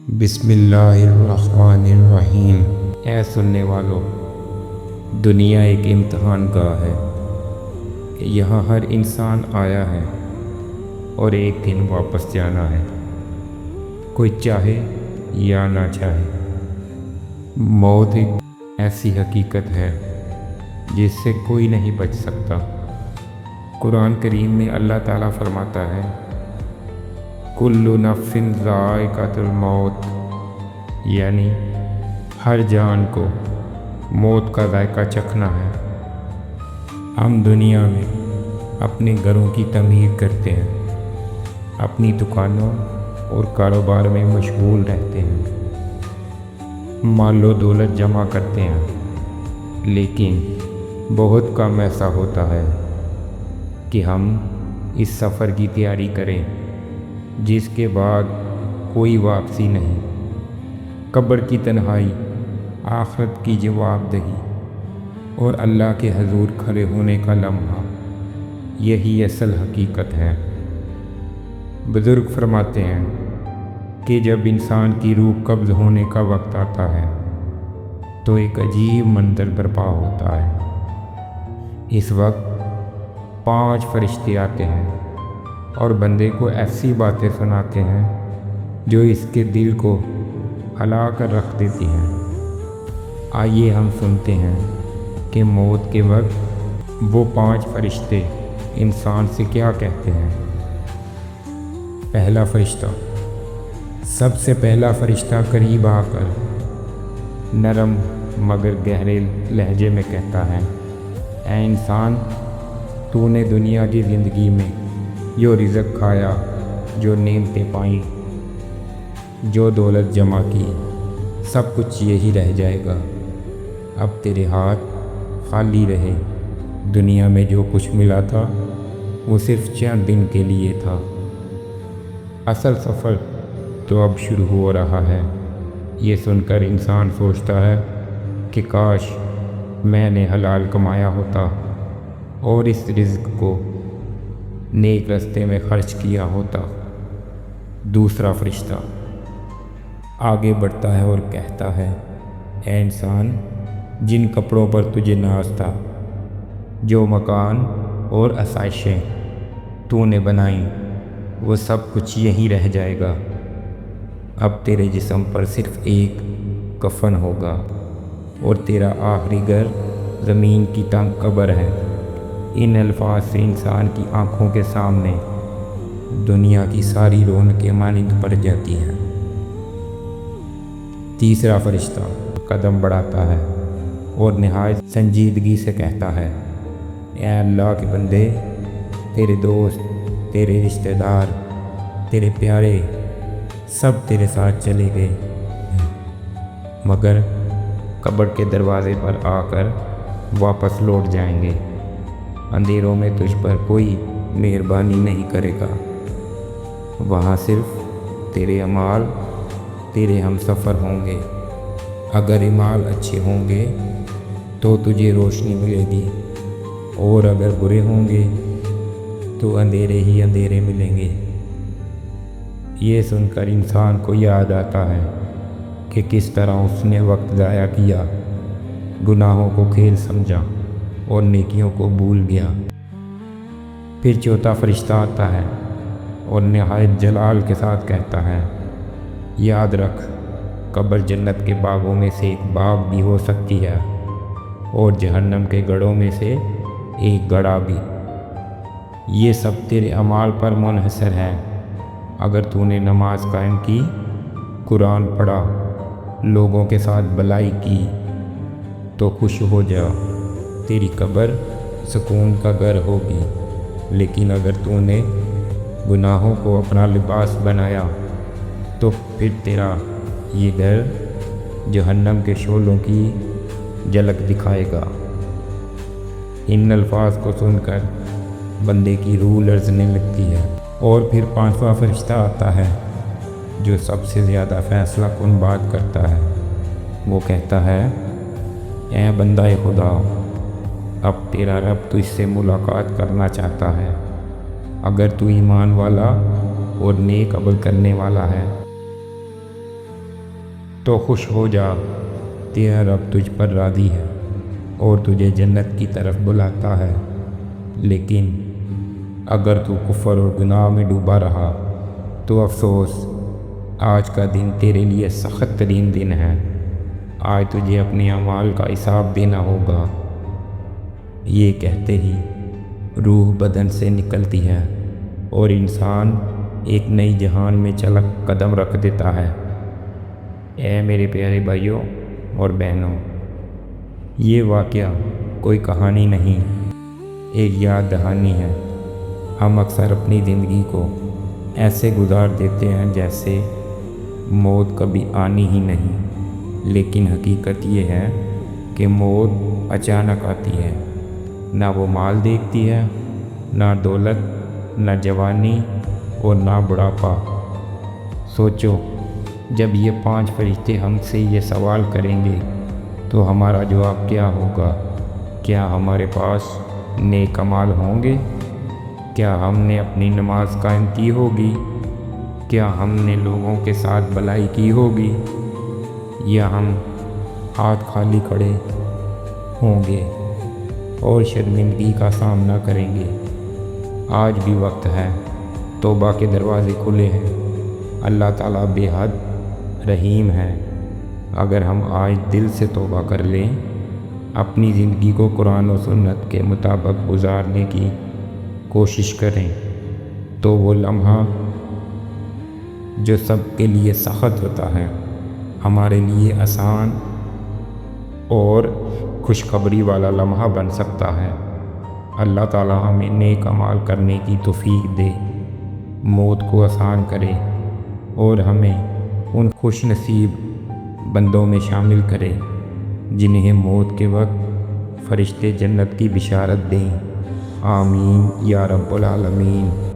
بسم اللہ الرحمن الرحیم۔ اے سننے والو، دنیا ایک امتحان گاہ ہے کہ یہاں ہر انسان آیا ہے اور ایک دن واپس جانا ہے، کوئی چاہے یا نہ چاہے۔ موت ایک ایسی حقیقت ہے جس سے کوئی نہیں بچ سکتا۔ قرآن کریم میں اللہ تعالیٰ فرماتا ہے، کل نفس ذائقۃ الموت، یعنی ہر جان کو موت کا ذائقہ چکھنا ہے۔ ہم دنیا میں اپنے گھروں کی تعمیر کرتے ہیں، اپنی دکانوں اور کاروبار میں مشغول رہتے ہیں، مال و دولت جمع کرتے ہیں، لیکن بہت کم ایسا ہوتا ہے کہ ہم اس سفر کی تیاری کریں جس کے بعد کوئی واپسی نہیں۔ قبر کی تنہائی، آخرت کی جواب دہی اور اللہ کے حضور کھڑے ہونے کا لمحہ، یہی اصل حقیقت ہے۔ بزرگ فرماتے ہیں کہ جب انسان کی روح قبض ہونے کا وقت آتا ہے تو ایک عجیب منظر برپا ہوتا ہے۔ اس وقت 5 فرشتے آتے ہیں اور بندے کو ایسی باتیں سناتے ہیں جو اس کے دل کو ہلا کر رکھ دیتی ہیں۔ آئیے ہم سنتے ہیں کہ موت کے وقت وہ 5 فرشتے انسان سے کیا کہتے ہیں۔ پہلا فرشتہ، سب سے پہلا فرشتہ قریب آ کر نرم مگر گہرے لہجے میں کہتا ہے، اے انسان، تو نے دنیا کی زندگی میں جو رزق کھایا، جو نعمتیں پائیں، جو دولت جمع کی، سب کچھ یہی رہ جائے گا۔ اب تیرے ہاتھ خالی رہے۔ دنیا میں جو کچھ ملا تھا وہ صرف چند دن کے لیے تھا، اصل سفر تو اب شروع ہو رہا ہے۔ یہ سن کر انسان سوچتا ہے کہ کاش میں نے حلال کمایا ہوتا اور اس رزق کو نیک راستے میں خرچ کیا ہوتا۔ دوسرا فرشتہ آگے بڑھتا ہے اور کہتا ہے، اے انسان، جن کپڑوں پر تجھے ناز تھا، جو مکان اور آسائشیں تو نے بنائیں، وہ سب کچھ یہیں رہ جائے گا۔ اب تیرے جسم پر صرف ایک کفن ہوگا اور تیرا آخری گھر زمین کی تنگ قبر ہے۔ ان الفاظ سے انسان کی آنکھوں کے سامنے دنیا کی ساری رونقیں مانند پڑ جاتی ہیں۔ تیسرا فرشتہ قدم بڑھاتا ہے اور نہایت سنجیدگی سے کہتا ہے، اے اللہ کے بندے، تیرے دوست، تیرے رشتہ دار، تیرے پیارے، سب تیرے ساتھ چلے گئے، مگر قبر کے دروازے پر آ کر واپس لوٹ جائیں گے۔ اندھیروں میں تجھ پر کوئی مہربانی نہیں کرے گا، وہاں صرف تیرے اعمال تیرے ہم سفر ہوں گے۔ اگر اعمال اچھے ہوں گے تو تجھے روشنی ملے گی، اور اگر برے ہوں گے تو اندھیرے ہی اندھیرے ملیں گے۔ یہ سن کر انسان کو یاد آتا ہے کہ کس طرح اس نے وقت ضائع کیا، گناہوں کو کھیل سمجھا اور نیکیوں کو بھول گیا۔ پھر چوتھا فرشتہ آتا ہے اور نہایت جلال کے ساتھ کہتا ہے، یاد رکھ، قبر جنت کے باغوں میں سے ایک باغ بھی ہو سکتی ہے اور جہنم کے گڑھوں میں سے ایک گڑھا بھی۔ یہ سب تیرے اعمال پر منحصر ہے۔ اگر تو نے نماز قائم کی، قرآن پڑھا، لوگوں کے ساتھ بھلائی کی تو خوش ہو جا، تیری قبر سکون کا گھر ہوگی۔ لیکن اگر تو نے گناہوں کو اپنا لباس بنایا تو پھر تیرا یہ گھر جہنم کے شعلوں کی جھلک دکھائے گا۔ ان الفاظ کو سن کر بندے کی روح لرزنے لگتی ہے۔ اور پھر 5واں فرشتہ آتا ہے جو سب سے زیادہ فیصلہ کن بات کرتا ہے۔ وہ کہتا ہے، اے بندہ خدا، اب تیرا رب تجھ سے ملاقات کرنا چاہتا ہے۔ اگر تو ایمان والا اور نیک عمل کرنے والا ہے تو خوش ہو جا، تیرا رب تجھ پر راضی ہے اور تجھے جنت کی طرف بلاتا ہے۔ لیکن اگر تو کفر اور گناہ میں ڈوبا رہا تو افسوس، آج کا دن تیرے لیے سخت ترین دن ہے۔ آج تجھے اپنے اعمال کا حساب دینا ہوگا۔ یہ کہتے ہی روح بدن سے نکلتی ہے اور انسان ایک نئی جہان میں چلک قدم رکھ دیتا ہے۔ اے میرے پیارے بھائیوں اور بہنوں، یہ واقعہ کوئی کہانی نہیں، ایک یاد دہانی ہے۔ ہم اکثر اپنی زندگی کو ایسے گزار دیتے ہیں جیسے موت کبھی آنی ہی نہیں، لیکن حقیقت یہ ہے کہ موت اچانک آتی ہے۔ نہ وہ مال دیکھتی ہے، نہ دولت، نہ جوانی اور نہ بڑھاپا۔ سوچو، جب یہ 5 فرشتے ہم سے یہ سوال کریں گے تو ہمارا جواب کیا ہوگا؟ کیا ہمارے پاس نیک اعمال ہوں گے؟ کیا ہم نے اپنی نماز قائم کی ہوگی؟ کیا ہم نے لوگوں کے ساتھ بھلائی کی ہوگی؟ یا ہم ہاتھ خالی کھڑے ہوں گے اور شرمندگی کا سامنا کریں گے؟ آج بھی وقت ہے، توبہ کے دروازے کھلے ہیں۔ اللہ تعالیٰ بے حد رحیم ہے۔ اگر ہم آج دل سے توبہ کر لیں، اپنی زندگی کو قرآن و سنت کے مطابق گزارنے کی کوشش کریں، تو وہ لمحہ جو سب کے لیے سخت ہوتا ہے، ہمارے لیے آسان اور خوشخبری والا لمحہ بن سکتا ہے۔ اللہ تعالیٰ ہمیں نیک اعمال کرنے کی توفیق دے، موت کو آسان کرے اور ہمیں ان خوش نصیب بندوں میں شامل کرے جنہیں موت کے وقت فرشتے جنت کی بشارت دیں۔ آمین یا رب العالمین۔